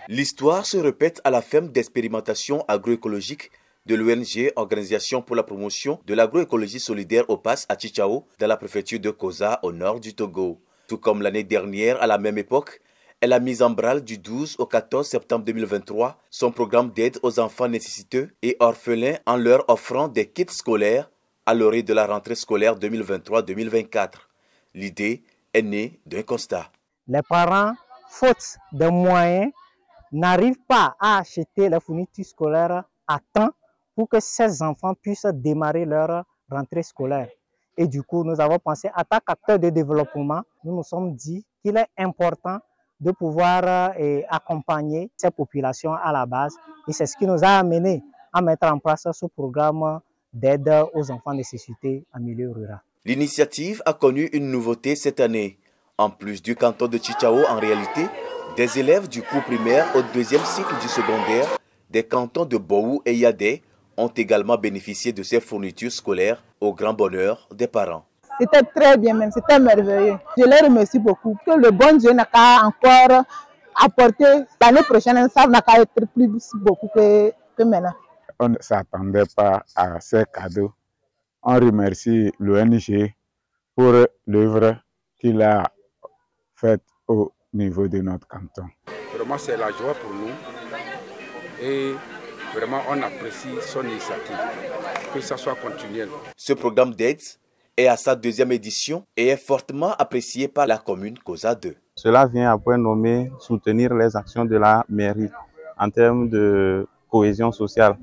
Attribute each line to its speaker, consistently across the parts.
Speaker 1: L'histoire se répète à la ferme d'expérimentation agroécologique de l'ONG Organisation pour la promotion de l'agroécologie solidaire OPAS à Chichao, dans la préfecture de Koza, au nord du Togo. Tout comme l'année dernière, à la même époque, elle a mis en branle du 12 au 14 septembre 2023 son programme d'aide aux enfants nécessiteux et orphelins en leur offrant des kits scolaires à l'orée de la rentrée scolaire 2023-2024. L'idée est née d'un constat.
Speaker 2: Les parents, faute de moyens, n'arrivent pas à acheter les fournitures scolaires à temps pour que ces enfants puissent démarrer leur rentrée scolaire. Et du coup, nous avons pensé, en tant qu'acteur de développement, nous nous sommes dit qu'il est important de pouvoir accompagner ces populations à la base. Et c'est ce qui nous a amené à mettre en place ce programme d'aide aux enfants nécessités en milieu rural.
Speaker 1: L'initiative a connu une nouveauté cette année. En plus du canton de Chichao, en réalité, des élèves du cours primaire au deuxième cycle du secondaire des cantons de Bou et Yadé ont également bénéficié de ces fournitures scolaires au grand bonheur des parents.
Speaker 3: C'était très bien même, c'était merveilleux. Je les remercie beaucoup. Que le bon Dieu n'a qu'à encore apporter l'année prochaine, ça n'a qu'à être plus beaucoup que maintenant.
Speaker 4: On ne s'attendait pas à ces cadeaux. On remercie l'ONG pour l'œuvre qu'il a faite au niveau de notre canton.
Speaker 5: Vraiment, c'est la joie pour nous et vraiment, on apprécie son initiative, que ça soit continuel.
Speaker 1: Ce programme d'aide est à sa deuxième édition et est fortement apprécié par la commune Koza 2.
Speaker 6: Cela vient à point nommé soutenir les actions de la mairie en termes de cohésion sociale.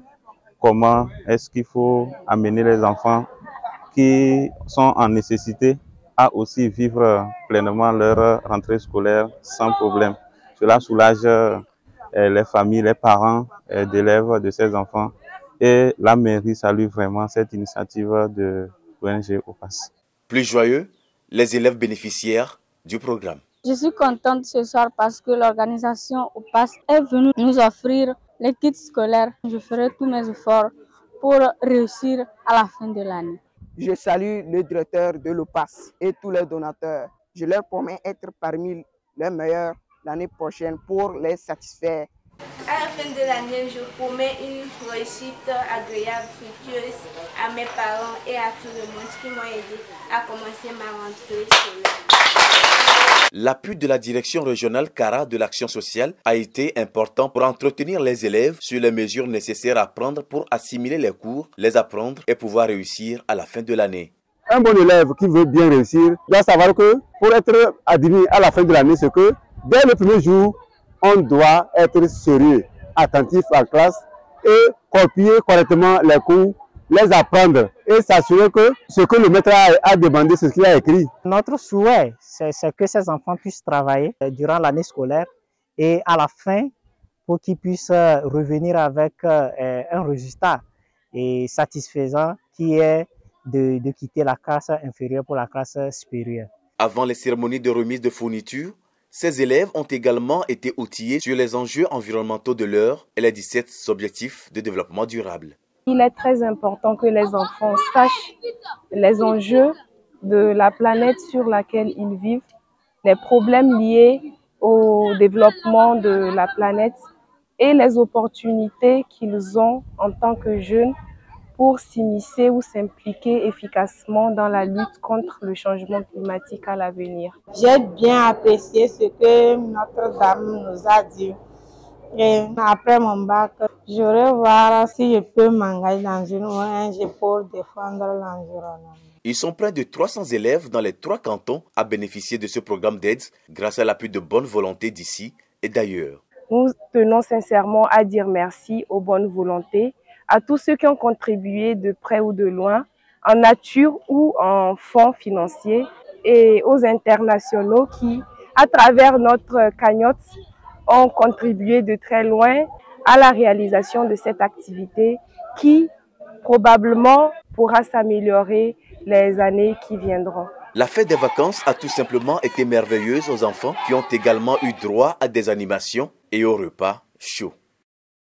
Speaker 6: Comment est-ce qu'il faut amener les enfants qui sont en nécessité à aussi vivre pleinement leur rentrée scolaire sans problème. Cela soulage les familles, les parents d'élèves de ces enfants et la mairie salue vraiment cette initiative de l'ONG OPAS.
Speaker 1: Plus joyeux, les élèves bénéficiaires du programme.
Speaker 7: Je suis contente ce soir parce que l'organisation OPAS est venue nous offrir les kits scolaires. Je ferai tous mes efforts pour réussir à la fin de l'année.
Speaker 3: Je salue le directeur de l'OPAS et tous les donateurs. Je leur promets être parmi les meilleurs l'année prochaine pour les satisfaire.
Speaker 8: À la fin de l'année, je promets une réussite agréable, fructueuse à mes parents et à tout le monde qui m'ont aidé à commencer ma rentrée scolaire.
Speaker 1: L'appui de la direction régionale CARA de l'action sociale a été important pour entretenir les élèves sur les mesures nécessaires à prendre pour assimiler les cours, les apprendre et pouvoir réussir à la fin de l'année.
Speaker 4: Un bon élève qui veut bien réussir doit savoir que pour être admis à la fin de l'année, c'est que dès le premier jour, on doit être sérieux, attentif à la classe et copier correctement les cours, les apprendre et s'assurer que ce que le maître a demandé, c'est ce qu'il a écrit.
Speaker 2: Notre souhait, c'est que ces enfants puissent travailler durant l'année scolaire et à la fin, pour qu'ils puissent revenir avec un résultat satisfaisant qui est de quitter la classe inférieure pour la classe supérieure.
Speaker 1: Avant les cérémonies de remise de fournitures, ces élèves ont également été outillés sur les enjeux environnementaux de l'heure et les 17 objectifs de développement durable.
Speaker 9: Il est très important que les enfants sachent les enjeux de la planète sur laquelle ils vivent, les problèmes liés au développement de la planète et les opportunités qu'ils ont en tant que jeunes pour s'immiscer ou s'impliquer efficacement dans la lutte contre le changement climatique à l'avenir.
Speaker 3: J'ai bien apprécié ce que Notre-Dame nous a dit. Et après mon bac, je vais voir si je peux m'engager dans une ONG pour défendre l'environnement.
Speaker 1: Ils sont près de 300 élèves dans les 3 cantons à bénéficier de ce programme d'aide grâce à l'appui de bonne volonté d'ici et d'ailleurs.
Speaker 9: Nous tenons sincèrement à dire merci aux bonnes volontés, à tous ceux qui ont contribué de près ou de loin, en nature ou en fonds financiers, et aux internationaux qui, à travers notre cagnotte, ont contribué de très loin à la réalisation de cette activité qui, probablement, pourra s'améliorer les années qui viendront.
Speaker 1: La fête des vacances a tout simplement été merveilleuse aux enfants qui ont également eu droit à des animations et au repas chaud.